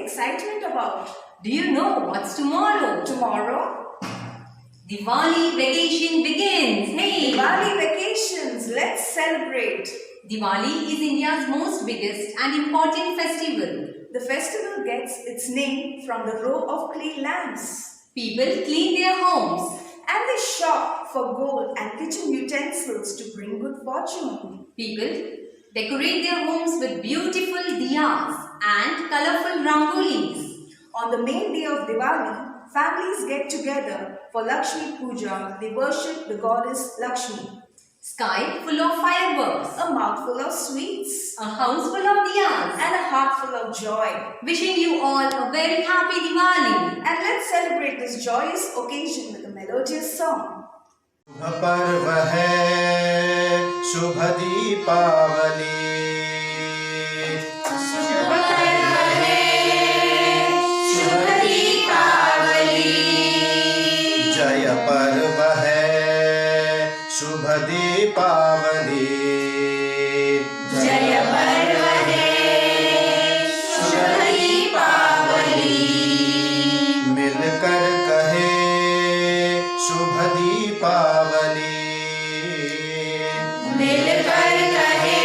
excitement about? Do you know what's tomorrow? Tomorrow? Diwali vacation begins. Hey! Diwali vacations. Let's celebrate. Diwali is India's most biggest and important festival. The festival gets its name from the row of clay lamps. People clean their homes. And they shop for gold and kitchen utensils to bring good fortune. People decorate their homes with beautiful diyas and colorful rangolis. On the main day of Diwali, families get together for Lakshmi Puja. They worship the goddess Lakshmi. Sky full of fireworks. A mouthful of sweets. A house full of diyas. And a heart full of joy. Wishing you all a very happy Diwali. And let's celebrate this joyous occasion with a melodious song. शुभ पर्व है शुभ दीपावली शुभ पर्व है शुभ दीपावली जय पर्व है शुभ दीपावली जय पर्व है शुभ दीपावली मिलकर कहे शुभ दीपावली मिलकर कहे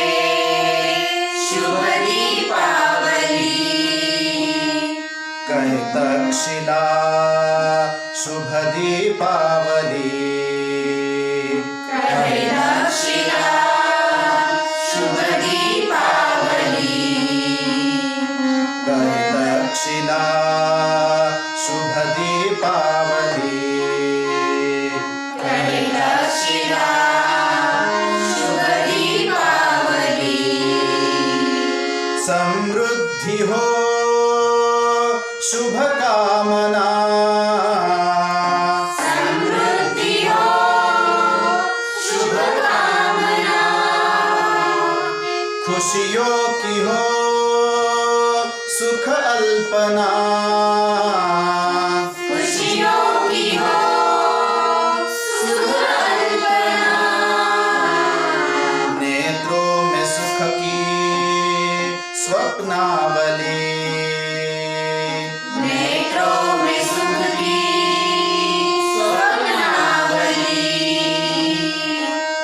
शुभ दीपावली कहे तक्षशिला शुभ दीपावली कहे तक्षशिला शुभ दीपावली कहे तक्षशिला शुभ दीपावली कहे तक्षशिला शुभ दीपावली समृद्धि हो शुभ कामना समृद्धि हो शुभ कामना खुशियों की हो सुख अल्पना खुशियों की हो सुख अल्पना नेत्रों में सुख की स्वप्नावली नेत्रों में सुख की स्वप्नावली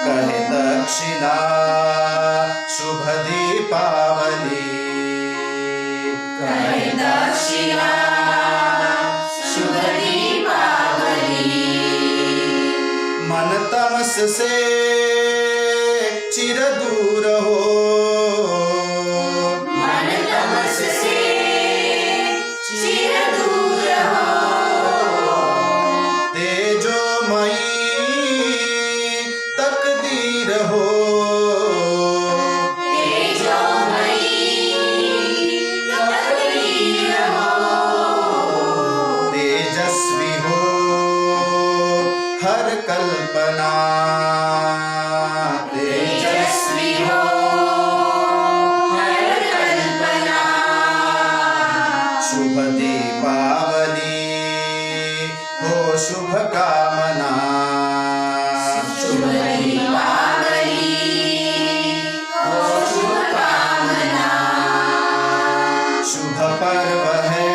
कहे तक्षशिला शुभ दीपावली कहे तक्षशिला शुभ दीपावली मन तमस से चिर दूर हो मन तमस से चिर दूर हो तेजोमयी तकदीर हो तेजोमयी तकदीर हो तेजस्वी हो हर कल्पना तेजस्वी हो हर कल्पना शुभ दीपावली हो शुभ कामना शुभ दीपावली हो शुभ कामना शुभ पर्व है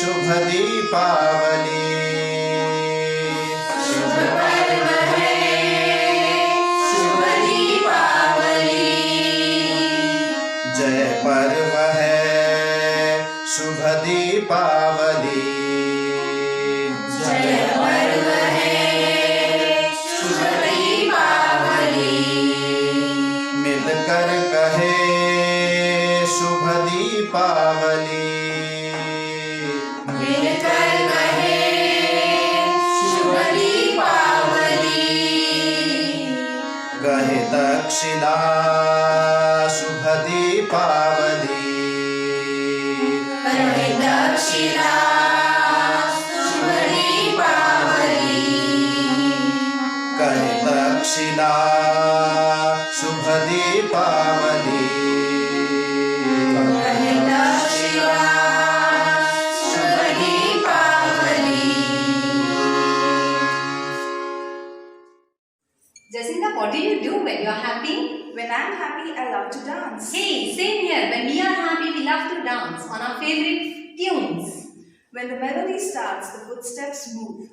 शुभ दीपावली शुभ पर्व है शुभ दीपावली जय पर्व है शुभ दीपावली जय पर्व है शुभ दीपावली मिलकर कहे शुभ दीपावली मिलकर कहे शुभ दीपावली कहे तक्षशिला शुभ दीपावली कहे तक्षशिला शुभ दीपावली कहे तक्षशिला शुभ दीपावली कहे तक्षशिला शुभ Deepawali Jacinta, what do you do when you are happy? When I'm happy, I love to dance. Hey, same here. When we are happy, we love to dance. on our favorite tunes. When the melody starts, the footsteps move.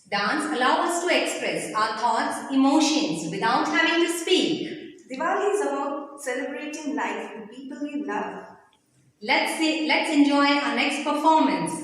Dance allows us to express our thoughts, emotions without having to speak. Diwali is about celebrating life with people we love. Let's enjoy our next performance.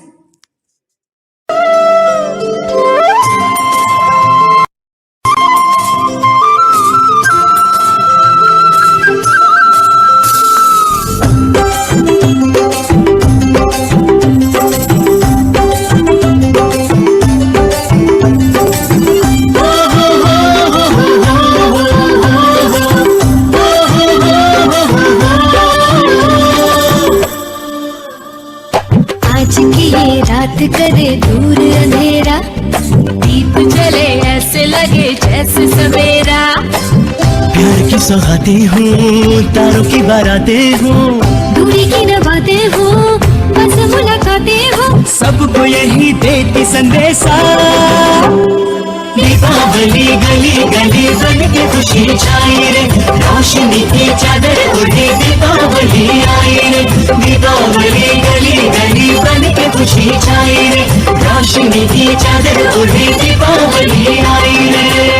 आज की ये रात करे दूर अंधेरा, दीप जले ऐसे लगे जैसे सवेरा। प्यार की सौगातें हूँ, तारों की बारातें हूँ, दूरी की नवातें हो, बस मुलाकातें हो, सबको यही देती संदेशा। दीपावली गली गली बन के खुशी छाई रे, रोशनी की चादर उड़ी दीपावली आई रे। दीपावली गली गली बन के खुशी छाई रे, रोशनी की चादर उड़ी दीपावली आई रे।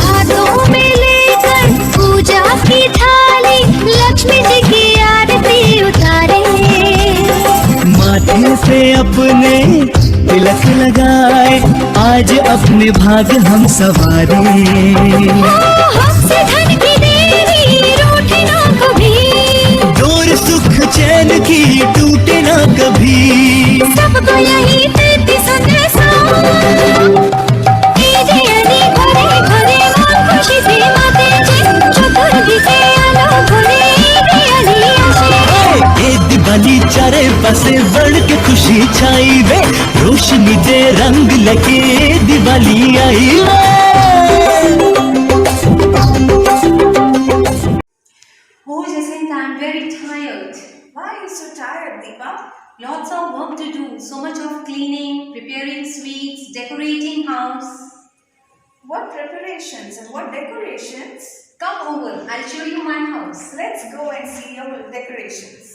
हाथों में लेकर पूजा की थाली, लक्ष्मी जी की आरती उतारे। माथे पे अपने तिलक लगाए, आज अपने भाग हम सवारे। हमसे धन की देवी रूठे ना कभी, डोर सुख चैन की टूटे ना कभी। सबको यही देती संदेशा। दीदी भरे भरे मां खुशी से माते जी, चतुर्थी के आलो भरे दियाली आशे। ए दिवाली चारे पासे बढ़ के खुशी छाई वे, रोशनी दे रंग लगे दिवाली आई वे। Oh, Jacinta, I'm very tired. Why are you so tired, Deepa? Lots of work to do. So much of cleaning, preparing sweets, decorating house. What preparations and what decorations? Come over, I'll show you my house. Let's go and see your decorations.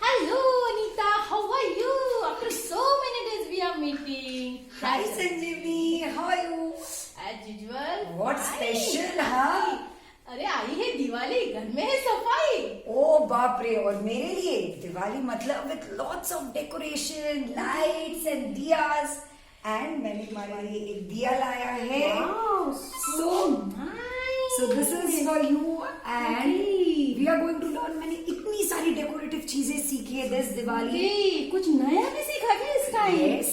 Hello, Anita. How are you? After so many days, we are meeting. Hi Sanjeevni, how are you? As usual. What Hi. special, हाँ? अरे आई है दिवाली, घर में है सफाई। ओ बाप रे, और मेरे लिए दिवाली मतलब with lots of decoration, lights and diyas. And मैंने तुम्हारे लिए एक दिया लाया है. Wow, so nice. So this is for you and Okay. we are going to learn. मैंने इतनी सारी decorative चीजें सीखी है this दिवाली. Okay, कुछ नया भी सीखा क्या इस टाइम? Yes.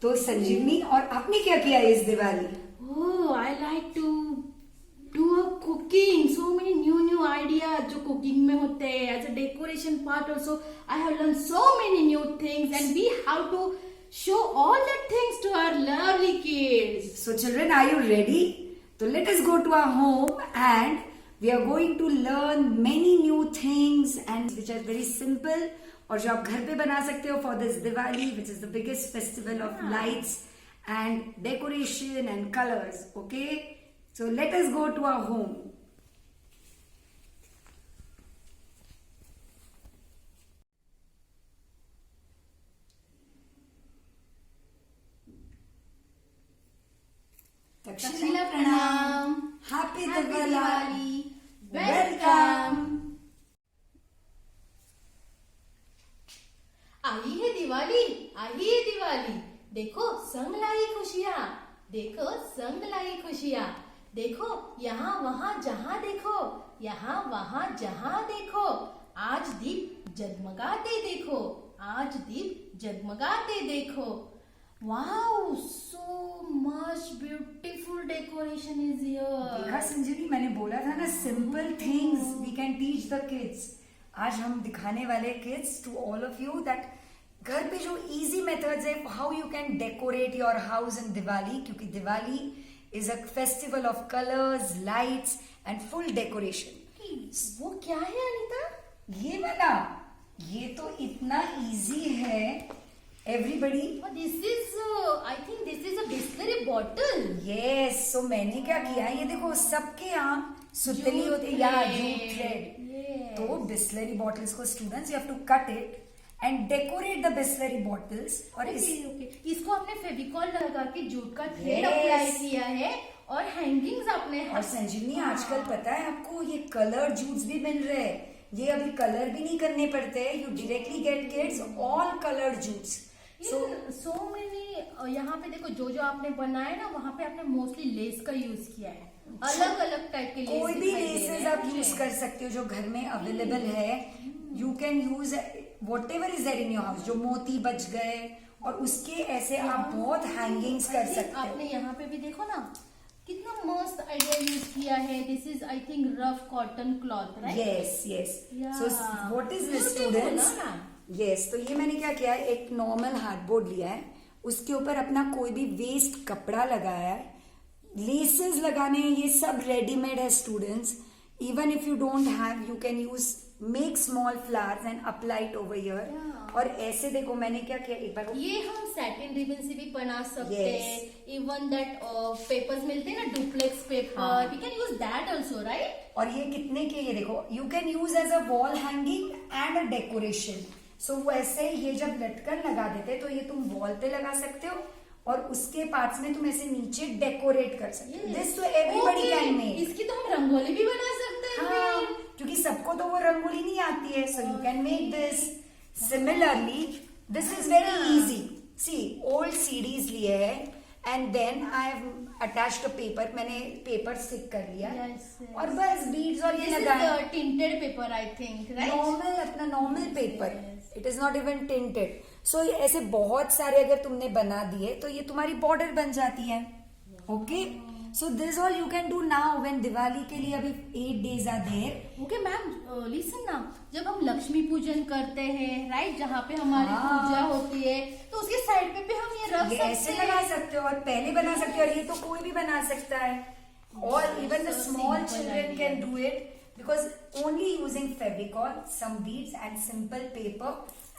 तो संजीवनी, और आपने क्या किया है इस Diwali? Oh, I like to do a cooking. So many new ideas जो cooking में होते हैं. As a decoration part also, I have learned so many new things, and we have to show all the things to our lovely kids. So children, are you ready? So let us go to our home and We are going to learn many new things and which are very simple और जो आप घर पे बना सकते हो for this Diwali, which is the biggest festival of lights and decoration and colors. Okay, so let us go to our home. दक्षिणा प्रणाम. Happy Happy Diwali. Diwali. Welcome. आई है दिवाली, आई है दिवाली. देखो संग लाई खुशियाँ, देखो संग लाई खुशियाँ. देखो यहाँ वहाँ जहाँ देखो, यहाँ वहाँ जहाँ देखो, आज दीप जगमगाते देखो, आज दीप जगमगाते देखो. Wow, so much beautiful decoration is here. देखा संजीवनी, मैंने बोला था ना simple things we can teach the kids. आज हम दिखाने वाले kids to all of you that घर पे जो easy methods है how you can decorate your house in Diwali, क्योंकि Diwali is a festival of colors, lights and full decoration. वो क्या है अनीता? ये वाला, ये तो इतना easy है. Everybody. This is, I think this is a Bisleri bottle. Yes, so मैंने क्या किया, ये देखो सबके यहाँ सुतली होती है या जूट थ्रेड. तो बिस्लरी बॉटल्स को students you have to cut it and decorate the Bisleri bottles. और इसको आपने फेविकॉल लगा के जूट का थ्रेड अप्लाई किया है और हैंगिंग्स आपने. और संजीवनी आजकल पता है आपको ये कलर जूट्स भी मिल रहे हैं. ये अभी कलर भी नहीं करने पड़ते. You directly get kids all colour Jutes. So many यहाँ पे देखो जो जो आपने बनाया ना वहाँ पे आपने मोस्टली लेस का यूज किया है. अलग अलग टाइप के लेस. कोई भी लेसेस आप यूज कर सकते हो जो घर में अवेलेबल है. You can use whatever is there in your house. जो मोती बच गए और उसके ऐसे आप बहुत हैंगिंग्स कर सकते हो. आपने यहाँ पे भी देखो ना कितना मस्त आइडिया यूज किया है. This is I think rough cotton cloth, right? Yes yes. So what is this students? Yes, तो ये मैंने क्या किया है, एक नॉर्मल हार्डबोर्ड लिया है, उसके ऊपर अपना कोई भी वेस्ट कपड़ा लगाया है. लेसेस लगाने ये सब रेडीमेड है students. Even if you don't have you can use make small flowers and apply it over here. और ऐसे देखो मैंने क्या किया, एक बार ये हम सैटिन रिबन से भी बना सकते हैं. इवन दैट पेपर्स मिलते हैं ना, duplex paper, we can use that also, right? और ये कितने के, ये देखो you can use as a wall hanging and a decoration. So वैसे ये जब लटकन लगा देते तो ये तुम वॉल पे लगा सकते हो और उसके पार्ट्स में तुम ऐसे नीचे डेकोरेट कर सकते हो. दिस तो एवरीबॉडी कैन मेक. इसकी तो हम रंगोली भी बना सकते हैं. हाँ, क्योंकि सबको तो वो रंगोली नहीं आती है. So you can make this. Similarly this is very easy. See old CDs लिए है and then I have attached a paper. मैंने पेपर स्टिक कर लिया और बस बीड्स और ये लगाया. Tinted paper I think, right? Normal, अपना normal paper. It is not even tinted. So ऐसे बहुत सारे अगर तुमने बना दिए तो ये तुम्हारी बॉर्डर बन जाती है. Okay, so this all you can do now when Diwali के लिए अभी 8 days are there. Okay ma'am, listen ना, जब हम लक्ष्मी पूजन करते हैं, राइट, जहाँ पे हमारी पूजा होती है, तो उसके साइड पे भी हम ये रख सकते हैं. ऐसे लगा सकते हो और पहले बना सकते हो. और ये तो कोई भी बना सकता है. और even the small children can do it because only using Fevicol, some beads and simple paper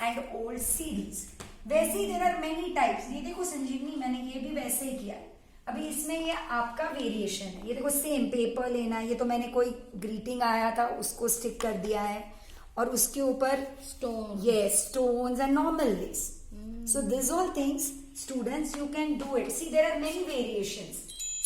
and old CDs. वैसे ही there are many types. ये देखो संजीवनी, मैंने ये भी वैसे ही किया है. अभी इसमें ये आपका वेरिएशन है. ये देखो सेम पेपर लेना. ये तो मैंने कोई ग्रीटिंग आया था उसको स्टिक कर दिया है और उसके ऊपर stone, yes, stones and normal lace. So these all things students you can do it. See there are many variations.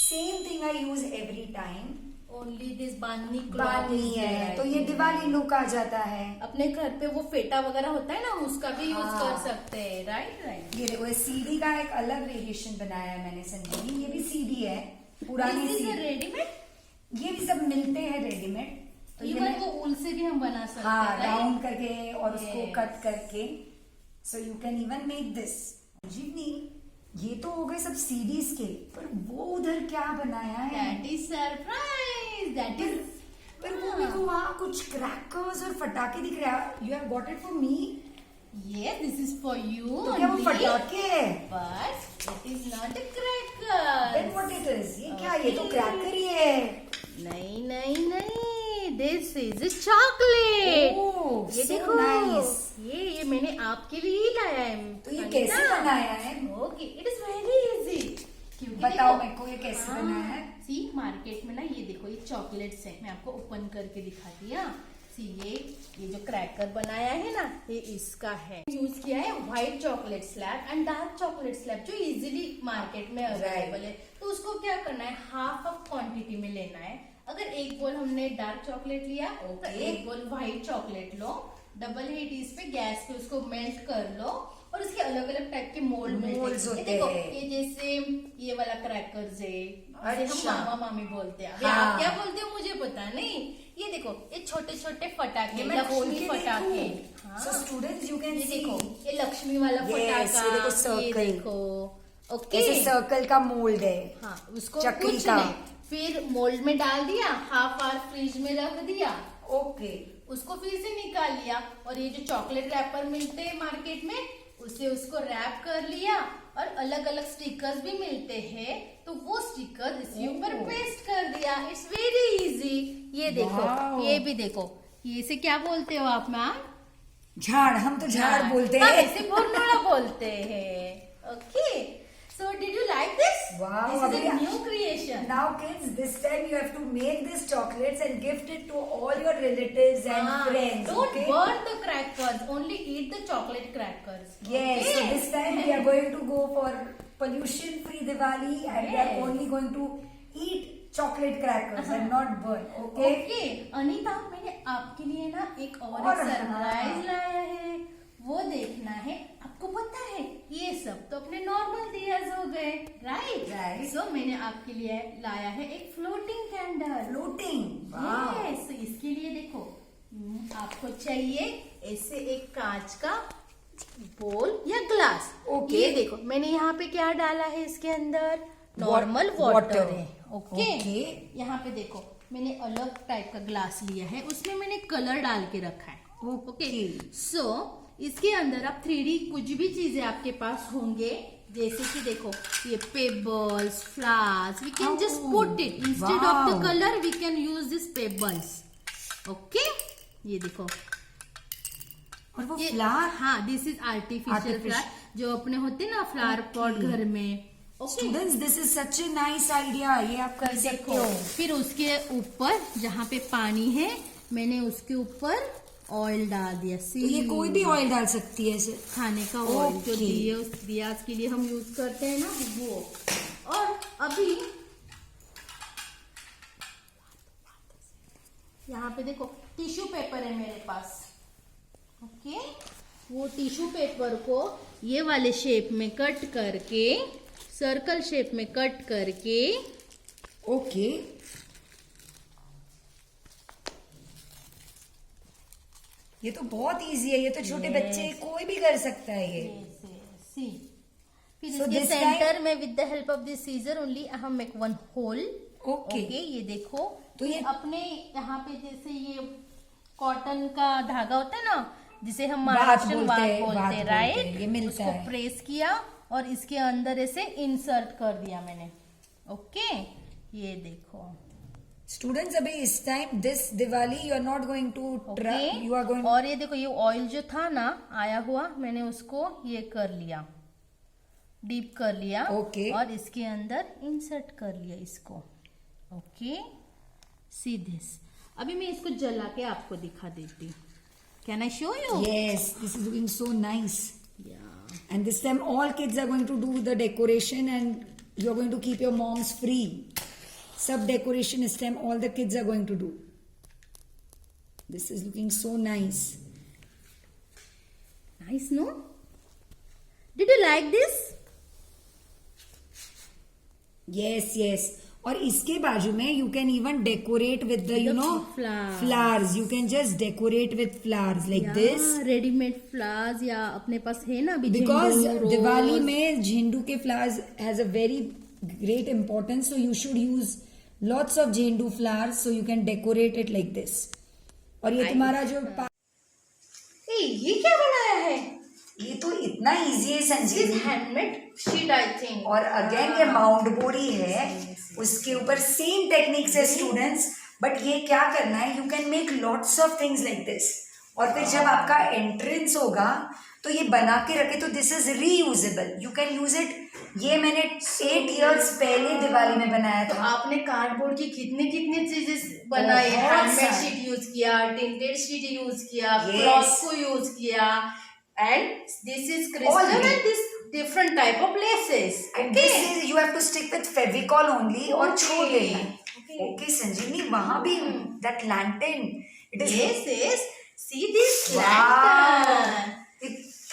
Same thing I use every time. Only this bandhani bandhani है तो ये दिवाली लुक आ जाता है. अपने घर पे वो फेटा वगैरह होता है ना, उसका भी यूज कर सकते हैं, राइट? ये देखो सीडी का एक अलग वेरिएशन बनाया है मैंने संजीवनी. ये भी सीडी है, पुरानी सीडी. रेडीमेड, ये भी सब मिलते हैं रेडीमेड. तो इवन वो ऊल से भी हम बना सकते हैं. हाँ, राउंड करके और उसको कट करके. So you can even make this. Sanjeevani, ये तो हो गए सब सीडीज के, पर वो उधर क्या बनाया है? That is surprise. That is, पर वो मेरे को वहाँ कुछ क्रैकर्स और फटाके दिख रहा है. You have got it for me. yes, this is for you. तो क्या वो फटाके है? But it is not a cracker. Then what it is? ये क्या? ये तो क्रैकर ही है. नहीं नहीं नहीं, दिस इज चॉकलेट। Oh, ये so देखो nice. ये मैंने आपके लिए ही लाया है। तो ये कैसे बनाया है? Okay, it is very easy. क्योंकि बताओ देखो, मेरे को ये कैसे बनाया है? सी मार्केट में ना ये देखो ये चॉकलेट्स है, मैं आपको ओपन करके दिखाती हूँ। सी ये जो क्रैकर बनाया है ना, ये इसका है। यूज किया है white chocolate slab and dark chocolate slab जो इजीली मार्केट में अवेलेबल है। तो उसको क्या करना है, हाफ ऑफ क्वांटिटी में लेना है। अगर एक बोल हमने डार्क चॉकलेट लिया तो एक बोल व्हाइट चॉकलेट लो, डबल हीट इस पे गैस पे उसको मेल्ट कर लो और उसके अलग अलग टाइप के मोल्ड Molds होते देखो हैं। ये जैसे ये वाला क्रैकर्स है, जिसे हम अच्छा। मामा मामी बोलते हैं। अभी हाँ। आप क्या बोलते हो मुझे पता नहीं। ये देखो ये छोटे छोटे फटाके, मैं खोल लक्ष्मी के फटाके। देखूं? हाँ। So students, you can ये see. देखो ये लक्ष्मी वाला Yes, फटाका, ये देखो ये circle. देखो। ओके, ऐसे सर्कल का मोल्ड है। हाँ उसको चक्री कुछ का। नहीं, फिर मोल्ड में डाल दिया, हाफ आवर फ्रिज में रख दिया, ओके, उसको फिर से निकाल लिया और ये जो चॉकलेट रैपर मिलते हैं मार्केट में उसे उसको रैप कर लिया और अलग अलग स्टिकर्स भी मिलते हैं तो वो स्टिकर इसके ऊपर पेस्ट कर दिया। It's very easy. ये देखो Wow. ये भी देखो, ये इसे क्या बोलते हो आप मैम? झाड़, हम तो झाड़ बोलते हम हैं। इसे भुरनोड़ा बोलते हैं। Okay, so did you like this? Wow, this is अभी- a new creation. Now kids, this time you have to make these chocolates and gift it to all your relatives and friends. Don't Okay? burn the crackers, only eat the chocolate crackers. Yes, so Okay? this time we are going to go for pollution free Diwali and we are Yes. only going to eat chocolate crackers and not burn. Okay? Okay Anita, मैंने आपके लिए ना एक और और surprise हाँ। लाया है, वो देखना है। आपको पता है ये सब तो अपने नॉर्मल दियाज हो गए, राइट? Right. सो मैंने आपके लिए लाया है एक floating candle. Floating. Wow. Yes, इसके लिए देखो आपको चाहिए ऐसे एक कांच का बोल या ग्लास। Okay. ये देखो मैंने यहाँ पे क्या डाला है, इसके अंदर नॉर्मल वाटर water. है। Okay, Okay. यहाँ पे देखो मैंने अलग टाइप का ग्लास लिया है, उसमें मैंने कलर डाल के रखा है। Okay. सो इसके अंदर आप 3D कुछ भी चीजें आपके पास होंगे, जैसे कि देखो ये pebbles, flowers, we can just put it instead of the Wow. Colour, we can use this pebbles. Okay, ये देखो और वो ये फ्लावर, हाँ, this is artificial Artificial. Flower जो अपने होते हैं ना फ्लावर पॉट घर में। Okay, students, this is such a nice idea. ये आप कर सकते देखो हो। फिर उसके ऊपर जहाँ पे पानी है मैंने उसके ऊपर ऑयल डाल दिया। तो ये कोई भी ऑयल डाल सकती है ऐसे। खाने का ऑयल जो Okay. दिया के लिए हम यूज करते हैं ना वो। और अभी यहाँ पे देखो टिश्यू पेपर है मेरे पास। ओके, वो टिश्यू पेपर को ये वाले शेप में कट करके, सर्कल शेप में कट करके, ओके, ये तो बहुत इजी है। ये तो छोटे बच्चे कोई भी कर सकता है ये। सी फिर So इसके this सेंटर में with the help of this scissor only हम make one hole. Okay. Okay, ये देखो तो ये- अपने यहाँ पे जैसे ये कॉटन का धागा होता है ना, जिसे हम बात महाराष्ट्रन बोलते बात हैं, बोलते बात हैं, बोलते हैं, राइट? ये मिलता उसको है। प्रेस किया और इसके अंदर ऐसे इंसर्ट कर दिया मैंने। ओके, ये देखो। स्टूडेंट्स, अभी इस time this Diwali you are not going to okay, you are going. और ये देखो ये ऑयल जो था ना आया हुआ, मैंने उसको ये कर लिया, डीप कर लिया। Okay. और इसके अंदर इंसर्ट कर लिया इसको। Okay, see this. अभी मैं इसको जला के आपको दिखा देती हूँ। Can I show you? Yes, this is looking so nice. या And this time all kids are going to do the decoration and you're going to keep your moms free. Sub decoration this time all the kids are going to do. This is looking so nice. Nice no? Did you like this? Yes, yes. और इसके बाजू में you can even decorate with the you know flowers. flowers. You can just decorate with flowers like this. Readymade flowers या अपने पास है ना अभी Because झेंडू, रोज। Diwali में झेंडू के flowers has a very great importance, so you should use lots of झेंडू flowers so you can decorate it like this. और ये तुम्हारा जो ए, ये क्या बनाया है? ये तो इतना इजी है Sanjeev. Handmade sheet I think. और अगेन ये माउंट बोरी है, उसके ऊपर सेम टेक्निक से स्टूडेंट्स बट ये क्या करना है, you can make lots of things like this, और फिर जब आपका एंट्रेंस होगा तो ये बना के रखे, तो this is reusable, you can use it. ये मैंने 8 years पहले दिवाली में बनाया तो था। आपने कार्डबोर्ड की कितने कितने चीजें बनाई, बहुत हैंडमेड सारी। शीट यूज किया, tinted शीट यूज किया, Yes. क्लॉथ को यूज किया, and this is crystal All and this different type of laces. And this is you have to stick with Fevicol only और Okay. छोड़ देना। Okay. Okay संजीवनी, वहाँ भी that lantern, it is Yes, yes. See this wow, lantern.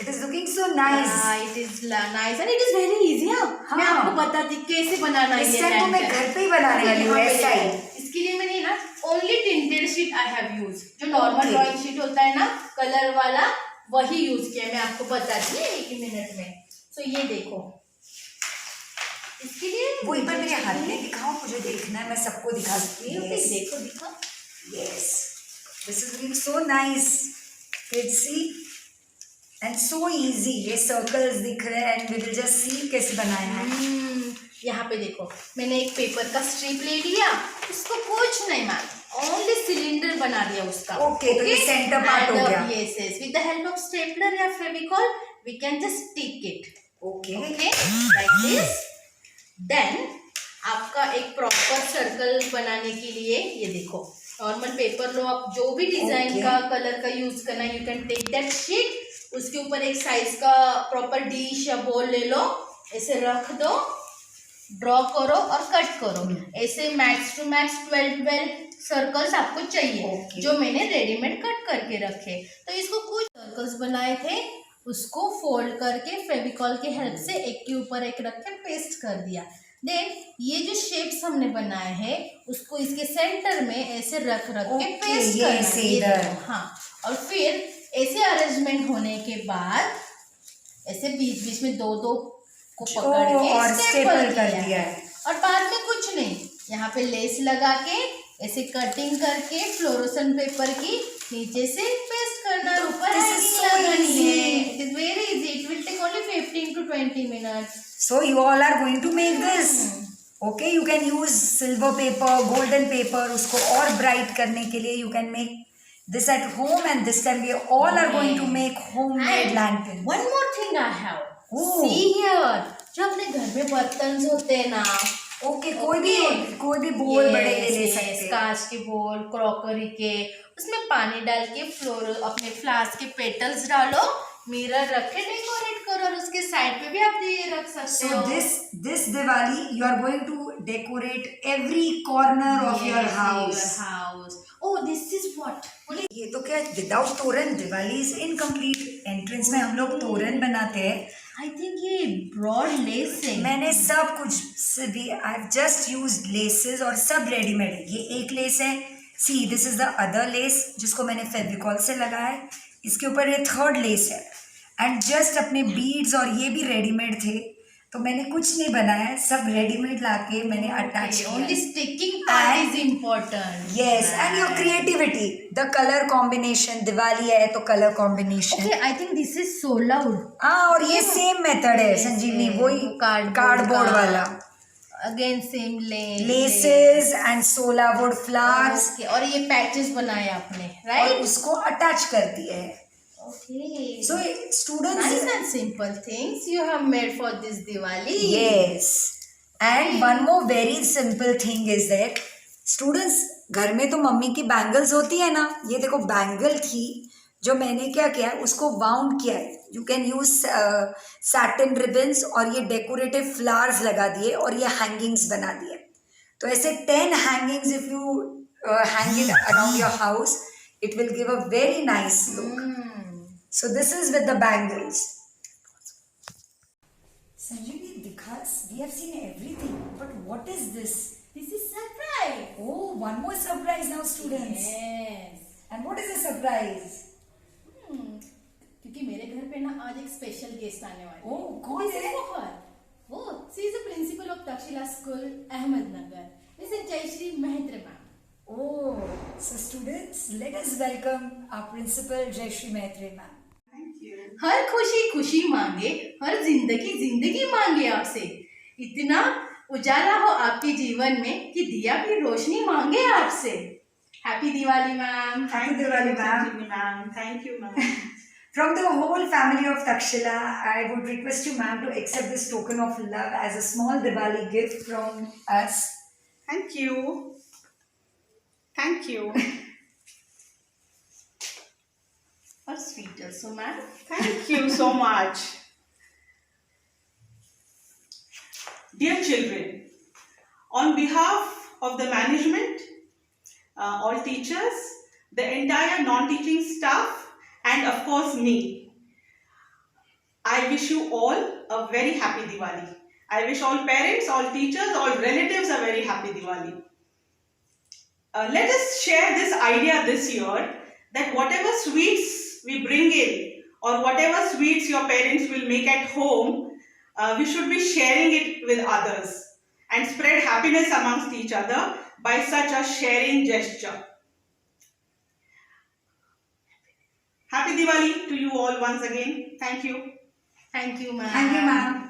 it is looking so nice। Yeah, it is nice and it is very easy। हाँ, मैं हाँ। आपको बताती कैसे बनाना है इस ये टाइम तो मैं lantern। घर पे ही बनाने वाली हूँ यहाँ पे ऐसा ही। देखो, इसके लिए मैंने ना only tinted sheet I have use, जो नॉर्मल Okay. ड्राइंग शीट होता है ना कलर वाला, वही यूज किया। मैं आपको बताती हूँ 1 मिनट में। सो ये देखो, इसके लिए वो एक बार मेरे हाथ में दिखाओ, मुझे देखना है, मैं सबको दिखा सकती हूँ। Yes, देखो दिखा। Yes, this is looking so nice, kids see, and so easy। ये circles दिख रहे हैं, and we will just see कैसे बनाया है। यहाँ पे देखो, मैंने एक पेपर का स्ट्रिप ले लिया, उसको कुछ नहीं मैम, ओनली सिलेंडर बना दिया उसका। Okay, तो ये center part हो गया। Yes, yes, with the help of stapler या Fevicol we can just stick it। Okay, Okay, like this। Then आपका एक प्रॉपर सर्कल बनाने के लिए ये देखो, नॉर्मल पेपर लो आप, जो भी डिजाइन Okay. का कलर का यूज करना है, you can take that sheet, उसके ऊपर एक साइज का प्रॉपर डिश या बोल ले लो, ऐसे रख दो, ड्रॉ करो और कट करो। ऐसे मैक्स टू मैक्स 12 सर्कल्स आपको चाहिए। Okay. जो मैंने रेडीमेड कट करके रखे, तो इसको कुछ सर्कल्स बनाए थे, उसको फोल्ड करके फेविकॉल के हेल्प से एक के ऊपर एक रख के पेस्ट कर दिया। देन ये जो शेप्स हमने बनाए हैं उसको इसके सेंटर में ऐसे रख के Okay, पेस्ट ये करना ऐसे है, ये इधर। देखो, हाँ। और फिर ऐसे अरेंजमेंट होने के बाद ऐसे बीच बीच में 2 को पकड़ के और स्टेपल staple कर दिया है। और बाद में कुछ नहीं, यहाँ पे लेस लगा के ऐसे कटिंग करके फ्लोरोसेंट पेपर की नीचे से पेस्ट करना, ऊपर This is hanging so लगानी easy. है। It is very easy. It will take only 15 to 20 minutes. So you all are going to make this। Okay, you can use silver paper, golden paper, उसको और bright करने के लिए you can make this at home, and this time we all are going to make homemade And lanterns। one more thing I have. Oh. See here. जो अपने घर में बर्तन होते हैं ना, Okay, कोई भी बोल बड़े ले Yes, सकते yes, हैं। कांच के बोल, क्रॉकरी के, उसमें पानी डाल के अपने फ्लावर्स के पेटल्स डालो, मिरर रख के डेकोरेट करो, और उसके साइड पे भी आप ये रख सकते So हो। this Diwali you are going to decorate every corner of your house। Oh, this is what? ये तो क्या, विदाउट तोरण दिवाली इज इनकम्प्लीट। एंट्रेंस में हम लोग तोरण बनाते हैं। I think ये ब्रॉड लेस है। मैंने सब कुछ भी, I have just used laces, और सब रेडीमेड है। ये एक लेस है, see this is the other less जिसको मैंने फेविकॉल से लगाया है। इसके ऊपर ये 3rd लेस है, एंड जस्ट अपने बीड्स, और ये भी रेडीमेड थे, तो मैंने कुछ नहीं बनाया, सब रेडीमेड लाके मैंने अटैच किया। Only sticking part is important. Yes, and your creativity, the color combination, Diwali है तो color combination। Okay, I think this is so loud. हाँ, और ये सेम मेथड है संजीवनी, वही कार्डबोर्ड वाला। Again same लेसेस एंड सोला वुड फ्लावर्स, Okay, और ये पैचेस बनाए आपने, और right? उसको अटैच कर दिए है। Okay. So students, Nice and simple things you have made for this Diwali. yes, and one more very simple thing is that students, घर में तो मम्मी की बैंगल्स होती है ना, ये देखो बैंगल थी, जो मैंने क्या किया है उसको वाउंड किया है। You can use satin ribbons, और ये डेकोरेटिव फ्लावर्स लगा दिए, और ये हैंगिंग्स बना दिए। तो ऐसे 10 hangings if you hang it around your house, it will give a very nice look. So this is with the bangles. Sanjeevi, Dikhas, we have seen everything, but what is this? This is surprise. Oh, one more surprise now, students. Yes. And what is the surprise? क्योंकि मेरे घर पे ना आज एक special guest आने वाले हैं। Oh, कौन This is है? for her. वो she is the principal of Takshila School, Ahmednagar. Mrs. Jayashree Mahitra ma'am. Oh, so students, let us welcome our principal Jayashree Maitre ma'am. हर खुशी खुशी मांगे, हर जिंदगी जिंदगी मांगे आपसे, इतना उजाला हो आपके जीवन में कि दिया भी रोशनी मांगे आपसे। Happy Diwali, ma'am. Happy Diwali, ma'am. Sanjeevani ma'am. Thank you, ma'am. From the whole family of Takshila, I would request you, ma'am, to accept this token of love as a small Diwali gift from us. Thank you. Thank you. Or sweet also, ma'am. Thank you so much. Dear children, on behalf of the management, all teachers, the entire non-teaching staff, and of course me, I wish you all a very happy Diwali. I wish all parents, all teachers, all relatives a very happy Diwali. Let us share this idea this year that whatever sweets we bring in or whatever sweets your parents will make at home, we should be sharing it with others and spread happiness amongst each other by such a sharing gesture. Happy Diwali to you all once again. Thank you. Thank you, ma'am. Thank you, ma'am.